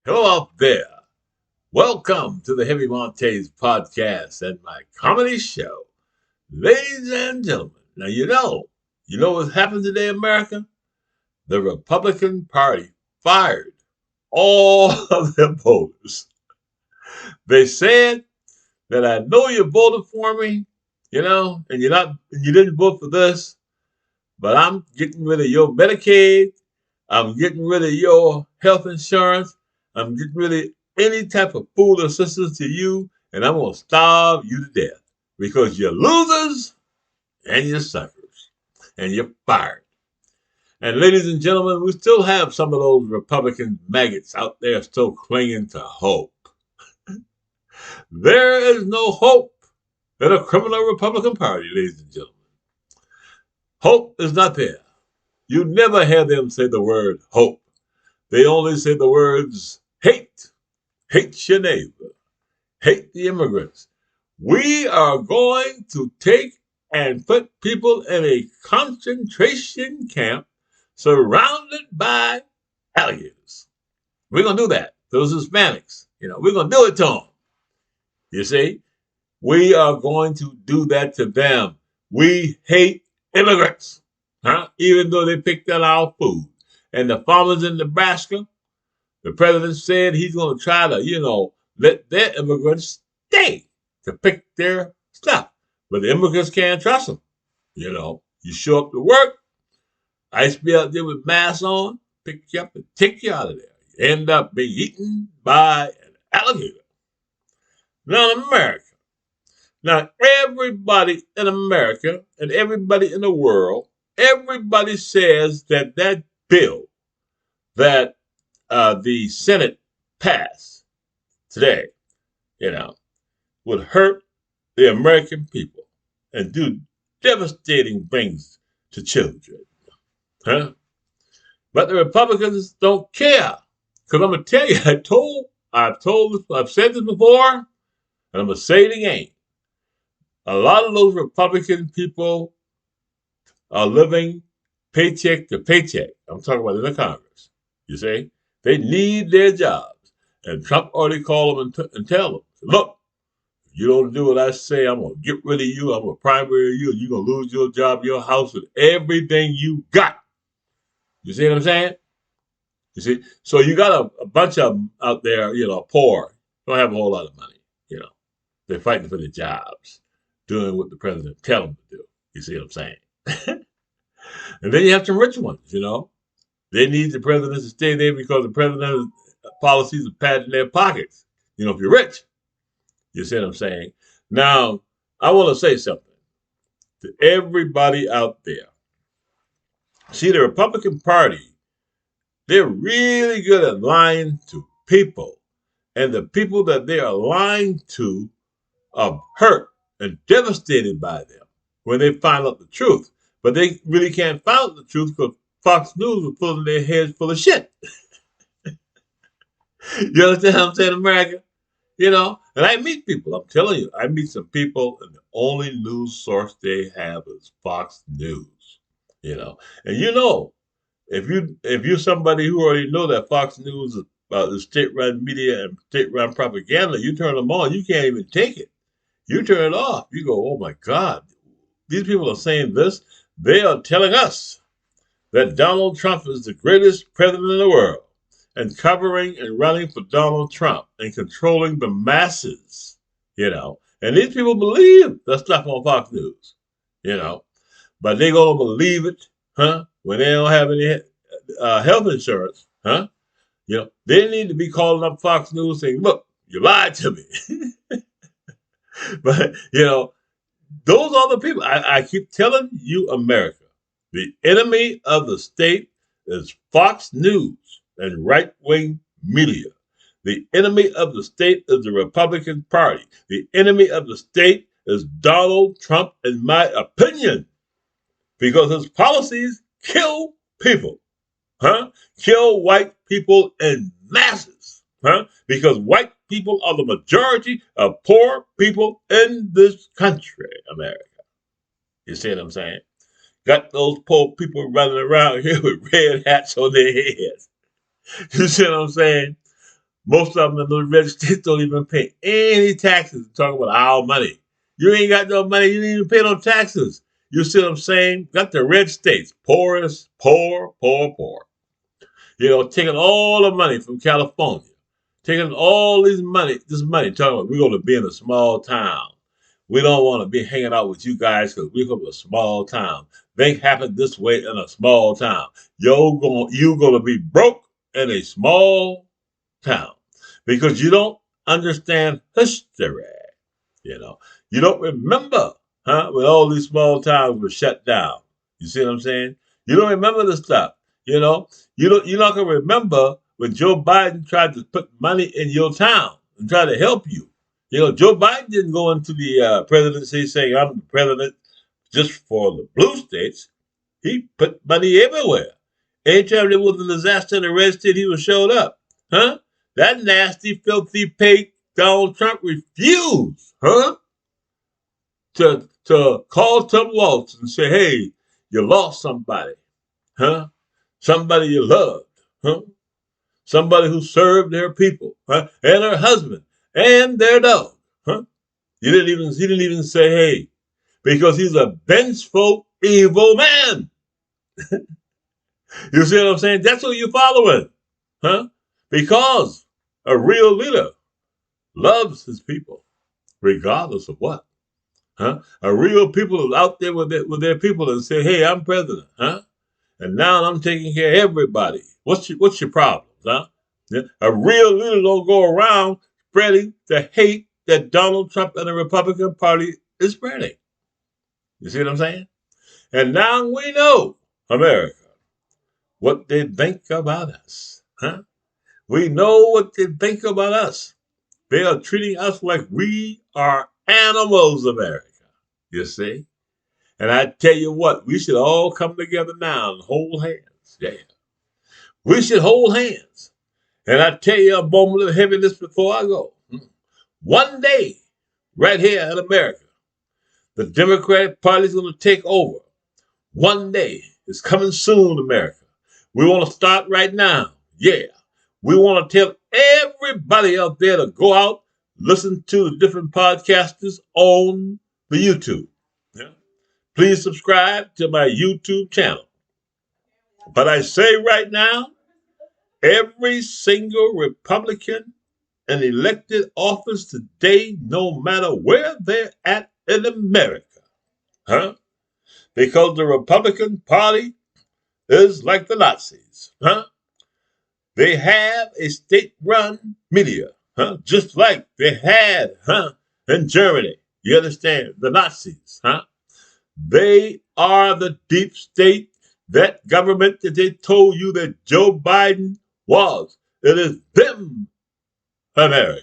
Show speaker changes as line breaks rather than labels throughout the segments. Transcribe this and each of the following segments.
Hello out there. Welcome to the Heavy Montes podcast Welcome to the Heavy Montes podcast and my comedy show. Ladies and gentlemen, now you know what's happened today, America? The Republican Party fired all of their voters. They said that I know you voted for me, and you didn't vote for this, but I'm getting rid of your Medicaid. I'm getting rid of your health insurance. I'm getting rid of any type of food assistance to you, and I'm going to starve you to death because you're losers and you're suckers and you're fired. And ladies and gentlemen, we still have some of those Republican maggots out there still clinging to hope. There is no hope in a criminal Republican Party, ladies and gentlemen. Hope is not there. You never hear them say the word hope. They only say the words hate. Hate your neighbor. Hate the immigrants. We are going to take and put people in a concentration camp surrounded by alligators. We're going to do that. Those Hispanics, we're going to do it to them. You see, we are going to do that to them. We hate immigrants, even though they picked on our food. And the farmers in Nebraska, the president said he's going to try to, let their immigrants stay to pick their stuff. But the immigrants can't trust them. You show up to work, ICE be out there with masks on, pick you up and take you out of there. You end up being eaten by an alligator. Now in America, everybody in America and everybody in the world, everybody says that bill that the Senate passed today, would hurt the American people and do devastating things to children. But the Republicans don't care. Because I'm going to tell you, I've said this before, and I'm going to say it again. A lot of those Republican people are living paycheck to paycheck. I'm talking about in the Congress. You see? They need their jobs. And Trump already called them and tell them, look, if you don't do what I say, I'm going to get rid of you. I'm going to primary you. And you're going to lose your job, your house, and everything you got. You see what I'm saying? You see? So you got a bunch of them out there, poor. Don't have a whole lot of money. They're fighting for their jobs, doing what the president tell them to do. You see what I'm saying? And then you have some rich ones, They need the president to stay there because the president's policies are patting their pockets. If you're rich. You see what I'm saying? Now, I want to say something to everybody out there. See, the Republican Party, they're really good at lying to people. And the people that they are lying to are hurt and devastated by them when they find out the truth. But they really can't find out the truth because Fox News was pulling their heads full of shit. You understand what I'm saying, America? And I meet people. I'm telling you, I meet some people, and the only news source they have is Fox News. And if you're somebody who already know that Fox News is about the state-run media and state-run propaganda, you turn them on, you can't even take it. You turn it off. You go, oh my God, these people are saying this. They are telling us that Donald Trump is the greatest president in the world and covering and running for Donald Trump and controlling the masses, And these people believe the stuff on Fox News, But they're going to believe it, when they don't have any health insurance, They need to be calling up Fox News saying, look, you lied to me. But, those are the people. I keep telling you, America, the enemy of the state is Fox News and right-wing media. The enemy of the state is the Republican Party. The enemy of the state is Donald Trump, in my opinion, because his policies kill people, Kill white people in masses, because white people are the majority of poor people in this country, America. You see what I'm saying? Got those poor people running around here with red hats on their heads. You see what I'm saying? Most of them in the red states don't even pay any taxes. Talk about our money. You ain't got no money. You didn't even pay no taxes. You see what I'm saying? Got the red states. Poorest, poor, poor, poor. You know, taking all the money from California. Taking all this money, talking about we're going to be in a small town. We don't want to be hanging out with you guys because we're from a small town. Things happen this way in a small town. You're going to be broke in a small town because you don't understand history. You know, you don't remember, when all these small towns were shut down. You see what I'm saying? You don't remember the stuff. You know, you're not gonna remember when Joe Biden tried to put money in your town and try to help you. You know, Joe Biden didn't go into the presidency saying I'm the president just for the blue states. He put money everywhere. Anytime there was a disaster in the red state, he was showed up. Huh? That nasty, filthy pig Donald Trump refused, to call Tom Waltz and say, hey, you lost somebody, somebody you loved, somebody who served their people, and her husband and their dog, He didn't even say, hey, because he's a vengeful, evil man. You see what I'm saying? That's who you're following, Because a real leader loves his people, regardless of what. A real people is out there with their people and say, hey, I'm president, and now I'm taking care of everybody. What's your problems, Yeah. A real leader don't go around spreading the hate that Donald Trump and the Republican Party is spreading. You see what I'm saying? And now we know, America, what they think about us, We know what they think about us. They are treating us like we are animals, America. You see? And I tell you what, we should all come together now and hold hands. Yeah. We should hold hands. And I tell you a moment of heaviness before I go. One day, right here in America, the Democratic Party is going to take over. One day. It's coming soon, America. We want to start right now. Yeah. We want to tell everybody out there to go out, listen to the different podcasters on the YouTube. Yeah. Please subscribe to my YouTube channel. But I say right now, every single Republican in elected office today, no matter where they're at in America, because the Republican Party is like the Nazis, They have a state-run media, just like they had, in Germany. You understand? The Nazis, They are the deep state, that government that they told you that Joe Biden was. It is them, America.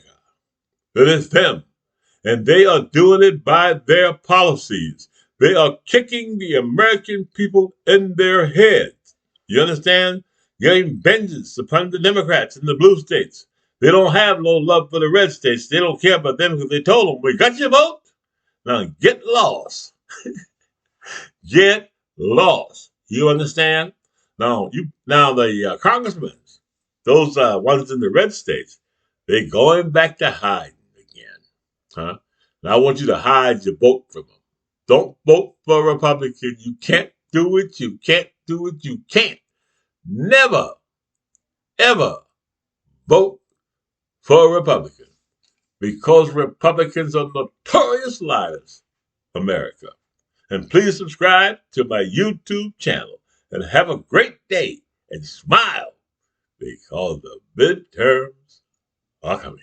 It is them. And they are doing it by their policies. They are kicking the American people in their heads. You understand? Getting vengeance upon the Democrats in the blue states. They don't have no love for the red states. They don't care about them because they told them, we got your vote. Now get lost. Get lost. You understand? Now the congressmen, those ones in the red states, they're going back to hiding again. And I want you to hide your vote from them. Don't vote for a Republican. You can't do it. You can't do it. You can't. Never, ever vote for a Republican because Republicans are notorious liars, America. And please subscribe to my YouTube channel and have a great day and smile because the midterms are coming.